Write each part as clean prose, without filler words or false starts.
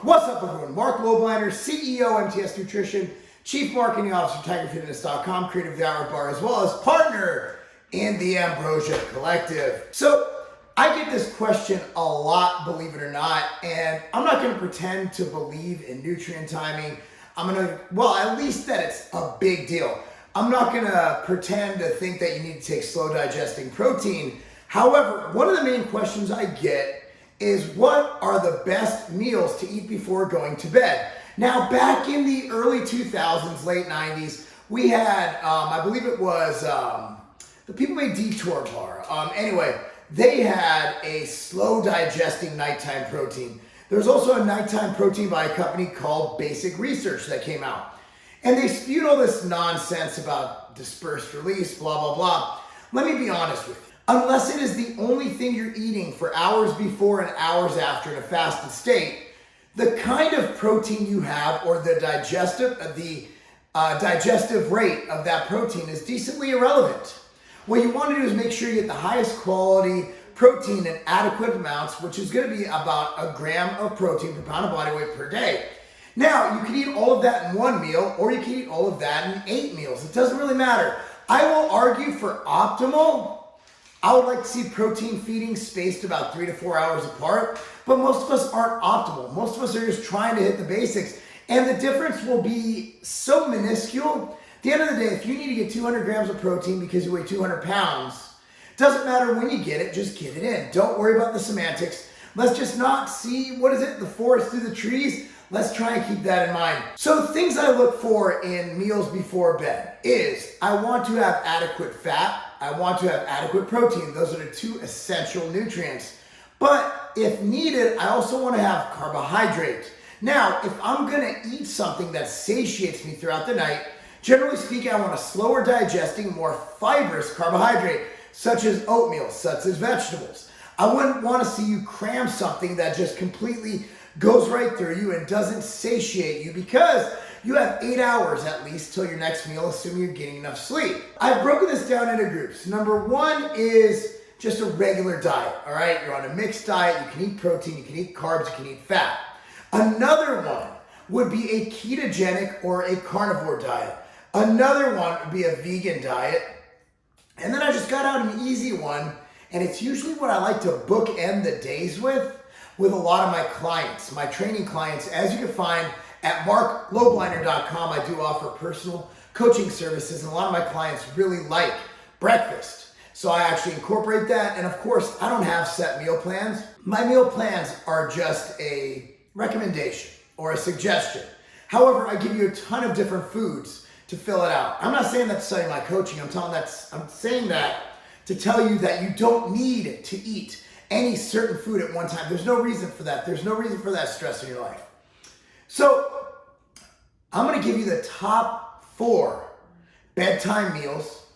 What's up, everyone? Marc Lobliner, CEO, MTS Nutrition, Chief Marketing Officer, TigerFitness.com, creator of the Hour Bar, as well as partner in the Ambrosia Collective. So I get this question a lot, believe it or not, and I'm not going to pretend to believe in nutrient timing. At least that it's a big deal. I'm not going to pretend to think that you need to take slow digesting protein. However, one of the main questions I get is what are the best meals to eat before going to bed? Now, back in the early 2000s, late 90s, we had, I believe it was, the people made Detour Bar. They had a slow digesting nighttime protein. There's also a nighttime protein by a company called Basic Research that came out. And they spewed all this nonsense about dispersed release, blah, blah, blah. Let me be honest with you. Unless it is the only thing you're eating for hours before and hours after in a fasted state, the kind of protein you have or the digestive rate of that protein is decently irrelevant. What you want to do is make sure you get the highest quality protein in adequate amounts, which is going to be about a gram of protein per pound of body weight per day. Now, you can eat all of that in one meal, or you can eat all of that in 8 meals. It doesn't really matter. I will argue for optimal. I would like to see protein feeding spaced about 3 to 4 hours apart, but most of us aren't optimal. Most of us are just trying to hit the basics, and the difference will be so minuscule. At the end of the day, if you need to get 200 grams of protein because you weigh 200 pounds, it doesn't matter when you get it, just get it in. Don't worry about the semantics. Let's just not see, the forest through the trees. Let's try and keep that in mind. So things I look for in meals before bed is I want to have adequate fat. I want to have adequate protein. Those are the 2 essential nutrients. But if needed, I also want to have carbohydrate. Now, if I'm going to eat something that satiates me throughout the night, generally speaking, I want a slower digesting, more fibrous carbohydrate, such as oatmeal, such as vegetables. I wouldn't want to see you cram something that just completely goes right through you and doesn't satiate you because you have 8 hours at least till your next meal, assuming you're getting enough sleep. I've broken this down into groups. Number 1 is just a regular diet, all right? You're on a mixed diet. You can eat protein, you can eat carbs, you can eat fat. Another one would be a ketogenic or a carnivore diet. Another one would be a vegan diet. And then I just got out an easy one, and it's usually what I like to bookend the days with a lot of my clients, my training clients. As you can find at marclobliner.com, I do offer personal coaching services, and a lot of my clients really like breakfast. So I actually incorporate that. And of course, I don't have set meal plans. My meal plans are just a recommendation or a suggestion. However, I give you a ton of different foods to fill it out. I'm not saying that to sell you my coaching. I'm saying that to tell you that you don't need to eat any certain food at one time. There's no reason for that. There's no reason for that stress in your life. So I'm going to give you the top 4 bedtime meals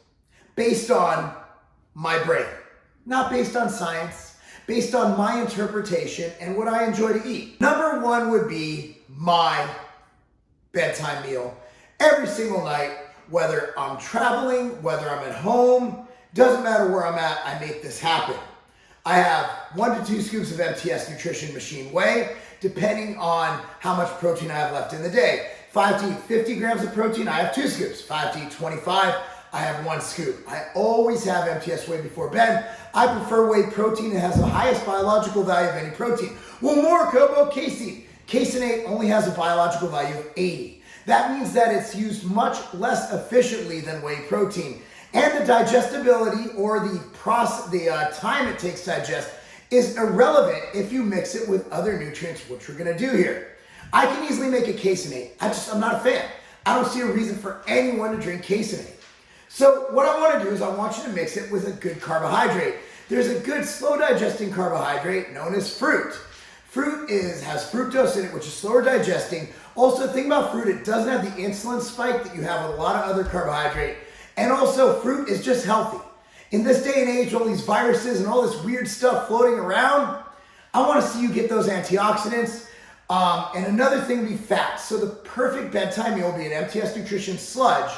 based on my brain, not based on science, based on my interpretation and what I enjoy to eat. Number 1 would be my bedtime meal every single night, whether I'm traveling, whether I'm at home, doesn't matter where I'm at, I make this happen. I have 1 to 2 scoops of MTS Nutrition Machine Whey, depending on how much protein I have left in the day. If I have to eat 50 grams of protein, I have 2 scoops. If I have to eat 25, I have 1 scoop. I always have MTS Whey before bed. I prefer whey protein. It has the highest biological value of any protein. Well, more about casein. Caseinate only has a biological value of 80. That means that it's used much less efficiently than whey protein. And the digestibility or the time it takes to digest is irrelevant if you mix it with other nutrients, which we're gonna do here. I can easily make a caseinate. I'm not a fan. I don't see a reason for anyone to drink caseinate. So what I wanna do is I want you to mix it with a good carbohydrate. There's a good slow digesting carbohydrate known as fruit. Fruit has fructose in it, which is slower digesting. Also, the thing about fruit, it doesn't have the insulin spike that you have with a lot of other carbohydrate. And also, fruit is just healthy. In this day and age, all these viruses and all this weird stuff floating around, I want to see you get those antioxidants. And another thing would be fat. So the perfect bedtime meal will be an MTS Nutrition sludge.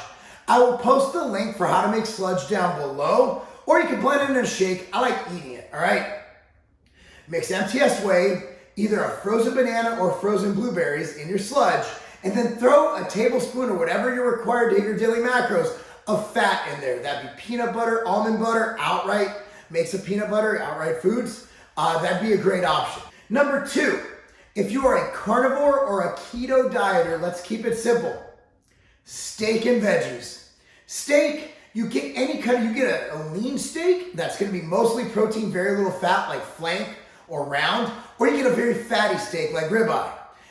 I will post the link for how to make sludge down below, or you can blend it in a shake. I like eating it, all right? Mix MTS Whey either a frozen banana or frozen blueberries in your sludge, and then throw a tablespoon or whatever you're required to hit your daily macros of fat in there. That'd be peanut butter, almond butter, outright, make some peanut butter, outright foods. That'd be a great option. Number 2, if you are a carnivore or a keto dieter, let's keep it simple. Steak and veggies. Steak, you get any kind of, you get a lean steak that's gonna be mostly protein, very little fat, like flank or round, or you get a very fatty steak like ribeye.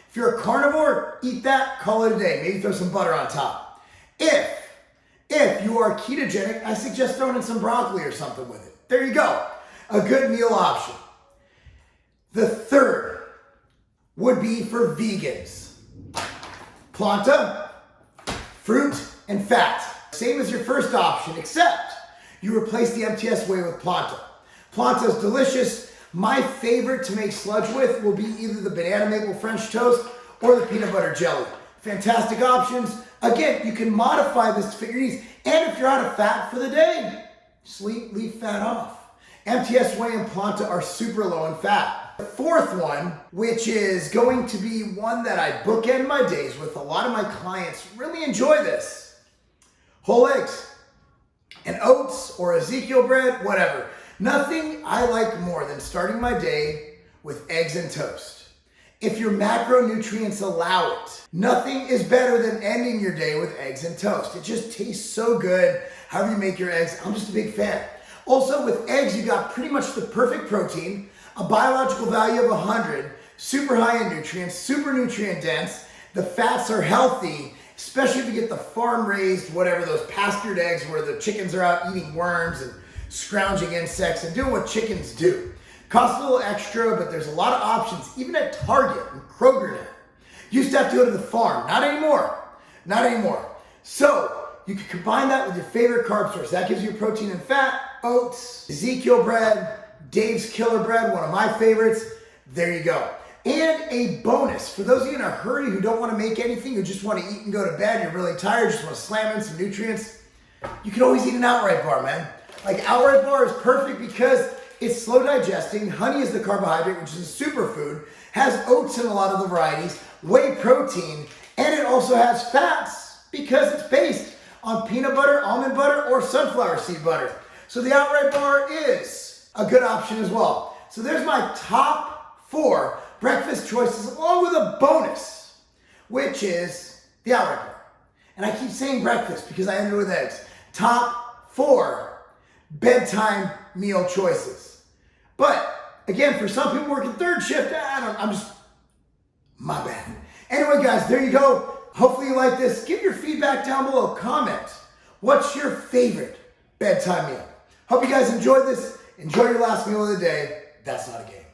If you're a carnivore, eat that, call it a day. Maybe throw some butter on top. If you are ketogenic, I suggest throwing in some broccoli or something with it. There you go. A good meal option. The third would be for vegans. Planta, fruit, and fat. Same as your first option, except you replace the MTS whey with Planta. Planta is delicious. My favorite to make sludge with will be either the banana maple French toast or the peanut butter jelly. Fantastic options. Again, you can modify this to fit your needs. And if you're out of fat for the day, just leave fat off. MTS whey and Planta are super low in fat. The fourth one, which is going to be one that I bookend my days with, a lot of my clients really enjoy this. Whole eggs and oats or Ezekiel bread, whatever. Nothing I like more than starting my day with eggs and toast. If your macronutrients allow it, nothing is better than ending your day with eggs and toast. It just tastes so good. However you make your eggs, I'm just a big fan. Also with eggs, you got pretty much the perfect protein, a biological value of 100, super high in nutrients, super nutrient dense. The fats are healthy, especially if you get the farm raised, whatever, those pastured eggs where the chickens are out eating worms and scrounging insects and doing what chickens do. Costs a little extra, but there's a lot of options, even at Target and Kroger now. Used to have to go to the farm, not anymore, not anymore. So you can combine that with your favorite carb source. That gives you protein and fat, oats, Ezekiel bread, Dave's Killer Bread, one of my favorites. There you go. And a bonus, for those of you in a hurry who don't want to make anything, who just want to eat and go to bed, you're really tired, just want to slam in some nutrients, you can always eat an outright bar, man. Like outright bar is perfect because it's slow digesting, honey is the carbohydrate, which is a superfood, has oats in a lot of the varieties, whey protein, and it also has fats because it's based on peanut butter, almond butter, or sunflower seed butter. So the outright bar is a good option as well. So there's my top 4 breakfast choices along with a bonus, which is the outright bar. And I keep saying breakfast because I end it with eggs. Top 4 bedtime meal choices. But again, for some people working third shift, my bad. Anyway, guys, there you go. Hopefully you like this. Give your feedback down below. Comment. What's your favorite bedtime meal? Hope you guys enjoyed this. Enjoy your last meal of the day. That's not a game.